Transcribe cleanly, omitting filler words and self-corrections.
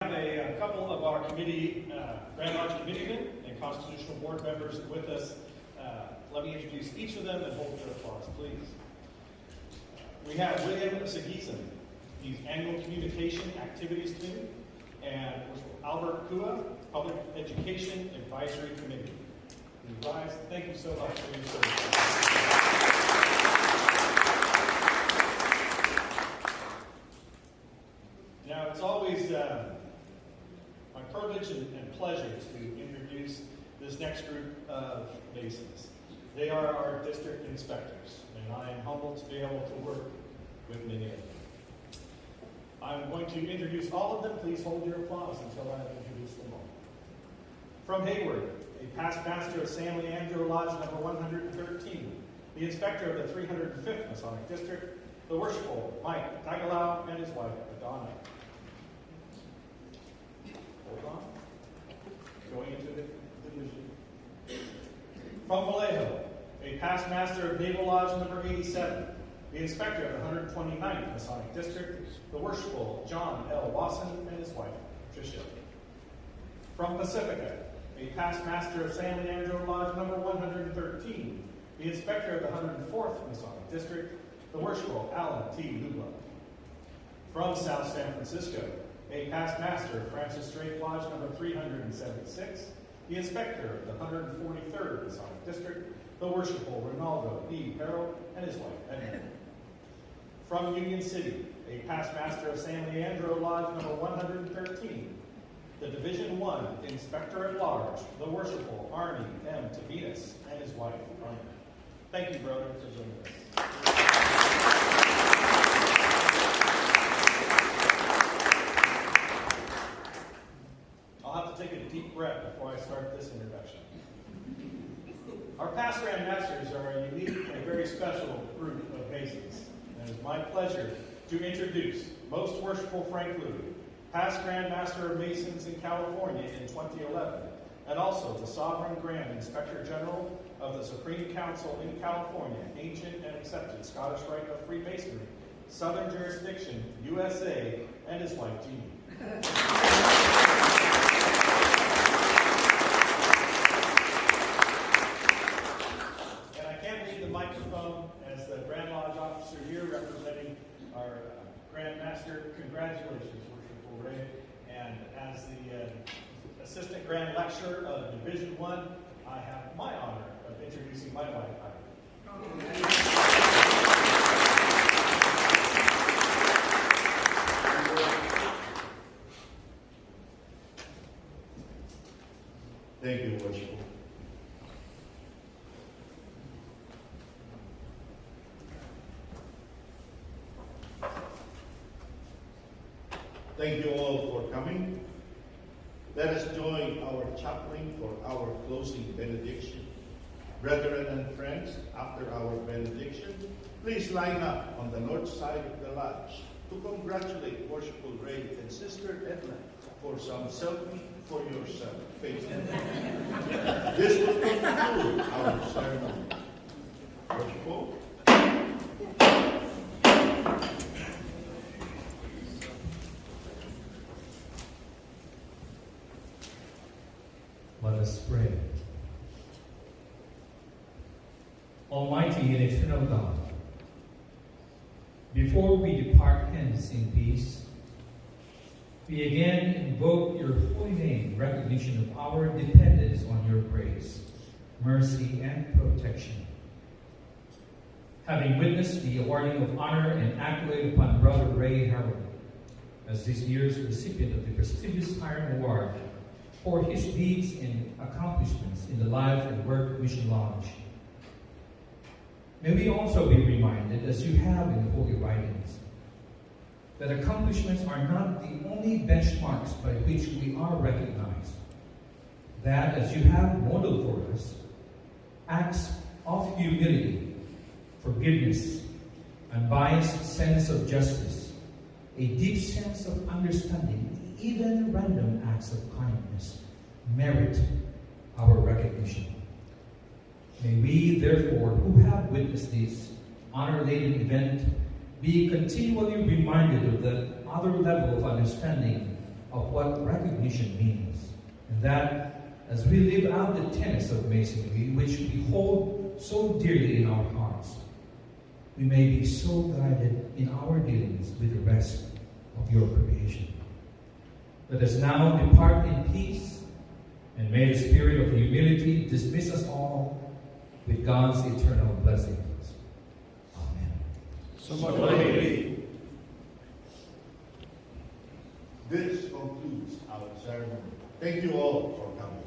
A couple of our committee, Grand Lodge committeemen and constitutional board members with us. Let me introduce each of them and hold your applause, please. We have William Sigizin. He's Annual Communication Activities Committee, and Albert Kua, Public Education Advisory Committee. Please rise. Thank you so much for your service. Now, it's always my privilege and pleasure to introduce this next group of Masons. They are our district inspectors, and I am humbled to be able to work with many of them. I'm going to introduce all of them. Please hold your applause until I introduce them all. From Hayward, a past master of San Leandro Lodge number 113, the inspector of the 305th Masonic District, the worshipful Mike Tagalau and his wife, Adonna. Hold on. Going into the division. From Vallejo, a past master of Naval Lodge number 87, the inspector of the 129th Masonic District, the worshipful John L. Wasson and his wife, Tricia. From Pacifica, a past master of San Leandro Lodge number 113, the inspector of the 104th Masonic District, the worshipful Alan T. Lubla. From South San Francisco, a past master of Francis Drake Lodge number 376, the inspector of the 143rd Masonic District, the worshipful Ronaldo B. Perro and his wife, Edna. From Union City, a past master of San Leandro Lodge number 113, the Division 1 Inspector at Large, the worshipful Arnie M. Tabinas and his wife, Arnie. Thank you, brother, for joining us. I'll have to take a deep breath before I start this introduction. Our past Grand Masters are a unique and very special group of Masons. And it is my pleasure to introduce Most Worshipful Frank Louie, past Grand Master of Masons in California in 2011, and also the Sovereign Grand Inspector General of the Supreme Council in California, Ancient and Accepted Scottish Rite of Freemasonry, Southern Jurisdiction, USA, and his wife, Jeannie. Microphone as the Grand Lodge officer here representing our Grand Master. Congratulations, Worshipful Ray. And as the Assistant Grand Lecturer of Division 1, I have my honor of introducing my wife, Heidi. Thank you, Worshipful. Thank you all for coming. Let us join our chaplain for our closing benediction. Brethren and friends, after our benediction, please line up on the north side of the lodge to congratulate Worshipful Ray and Sister Edna for some selfie for yourself. This will conclude our ceremony. Worshipful. Let us pray. Almighty and eternal God, before we depart hence in peace, we again invoke your holy name, recognition of our dependence on your grace, mercy, and protection. Having witnessed the awarding of honor and accolade upon Brother Ray Harold as this year's recipient of the prestigious Hiram Award for his deeds and accomplishments in the life and work of Mission Lodge, may we also be reminded, as you have in the Holy Writings, that accomplishments are not the only benchmarks by which we are recognized. That, as you have modeled for us, acts of humility, forgiveness, unbiased sense of justice, a deep sense of understanding, even random acts of kindness merit our recognition. May we, therefore, who have witnessed this honor-laden event, be continually reminded of the other level of understanding of what recognition means, and that as we live out the tenets of Masonry, which we hold so dearly in our hearts, we may be so guided in our dealings with the rest of your creation. Let us now depart in peace, and may the spirit of humility dismiss us all with God's eternal blessings. Amen. This concludes our ceremony. Thank you all for coming.